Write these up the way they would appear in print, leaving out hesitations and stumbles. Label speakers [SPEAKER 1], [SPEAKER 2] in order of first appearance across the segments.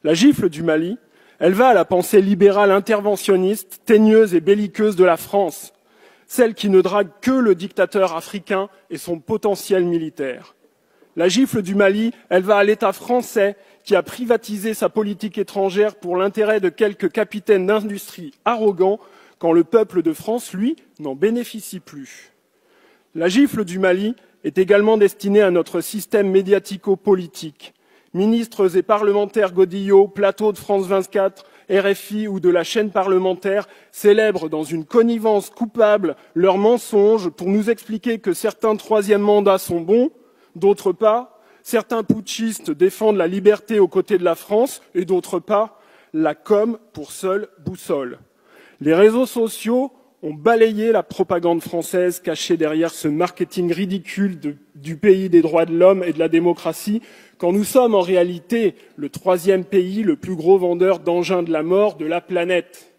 [SPEAKER 1] La gifle du Mali, elle va à la pensée libérale interventionniste, teigneuse et belliqueuse de la France, celle qui ne drague que le dictateur africain et son potentiel militaire. La gifle du Mali, elle va à l'État français qui a privatisé sa politique étrangère pour l'intérêt de quelques capitaines d'industrie arrogants quand le peuple de France, lui, n'en bénéficie plus. La gifle du Mali est également destinée à notre système médiatico-politique. Ministres et parlementaires godillots, plateaux de France 24, RFI ou de la chaîne parlementaire célèbrent dans une connivence coupable leurs mensonges pour nous expliquer que certains troisième mandats sont bons, d'autres pas, certains putschistes défendent la liberté aux côtés de la France et d'autres pas, la com pour seule boussole. Les réseaux sociaux ont balayé la propagande française cachée derrière ce marketing ridicule du pays des droits de l'homme et de la démocratie, quand nous sommes en réalité le troisième pays le plus gros vendeur d'engins de la mort de la planète.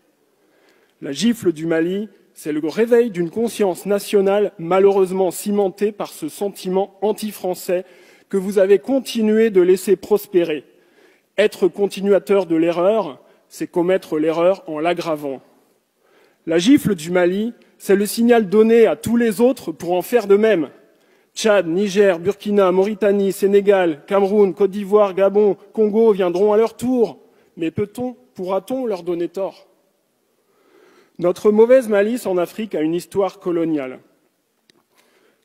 [SPEAKER 1] La gifle du Mali, c'est le réveil d'une conscience nationale malheureusement cimentée par ce sentiment anti-français que vous avez continué de laisser prospérer. Être continuateur de l'erreur, c'est commettre l'erreur en l'aggravant. La gifle du Mali, c'est le signal donné à tous les autres pour en faire de même. Tchad, Niger, Burkina, Mauritanie, Sénégal, Cameroun, Côte d'Ivoire, Gabon, Congo viendront à leur tour. Mais pourra-t-on leur donner tort? Notre mauvaise malice en Afrique a une histoire coloniale.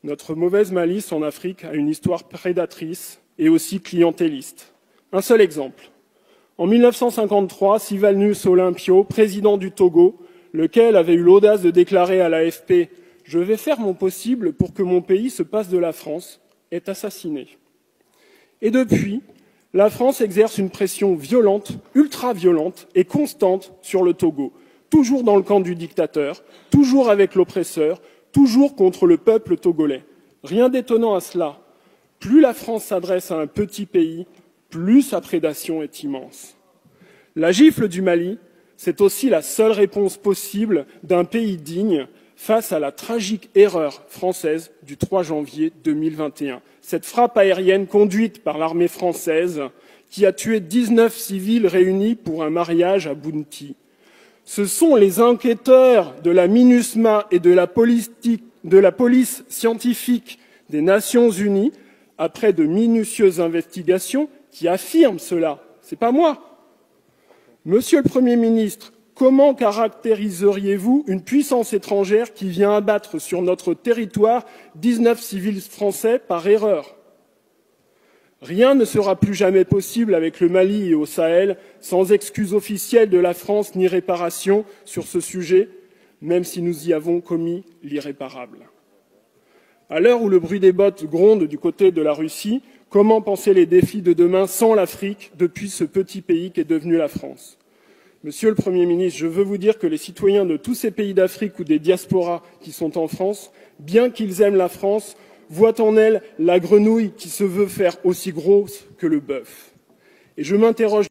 [SPEAKER 1] Notre mauvaise malice en Afrique a une histoire prédatrice et aussi clientéliste. Un seul exemple. En 1953, Sylvanus Olympio, président du Togo, lequel avait eu l'audace de déclarer à l'AFP « Je vais faire mon possible pour que mon pays se passe de la France », est assassiné. Et depuis, la France exerce une pression violente, ultra-violente et constante sur le Togo, toujours dans le camp du dictateur, toujours avec l'oppresseur, toujours contre le peuple togolais. Rien d'étonnant à cela. Plus la France s'adresse à un petit pays, plus sa prédation est immense. La gifle du Mali, c'est aussi la seule réponse possible d'un pays digne face à la tragique erreur française du 3 janvier 2021. Cette frappe aérienne conduite par l'armée française qui a tué 19 civils réunis pour un mariage à Bounti. Ce sont les enquêteurs de la MINUSMA et de la police scientifique des Nations Unies, après de minutieuses investigations, qui affirment cela. C'est pas moi. Monsieur le Premier ministre, comment caractériseriez-vous une puissance étrangère qui vient abattre sur notre territoire 19 civils français par erreur? Rien ne sera plus jamais possible avec le Mali et au Sahel sans excuse officielle de la France ni réparation sur ce sujet, même si nous y avons commis l'irréparable. À l'heure où le bruit des bottes gronde du côté de la Russie, comment penser les défis de demain sans l'Afrique depuis ce petit pays qu'est devenu la France? Monsieur le Premier ministre, je veux vous dire que les citoyens de tous ces pays d'Afrique ou des diasporas qui sont en France, bien qu'ils aiment la France, voient en elle la grenouille qui se veut faire aussi grosse que le bœuf. Et je m'interroge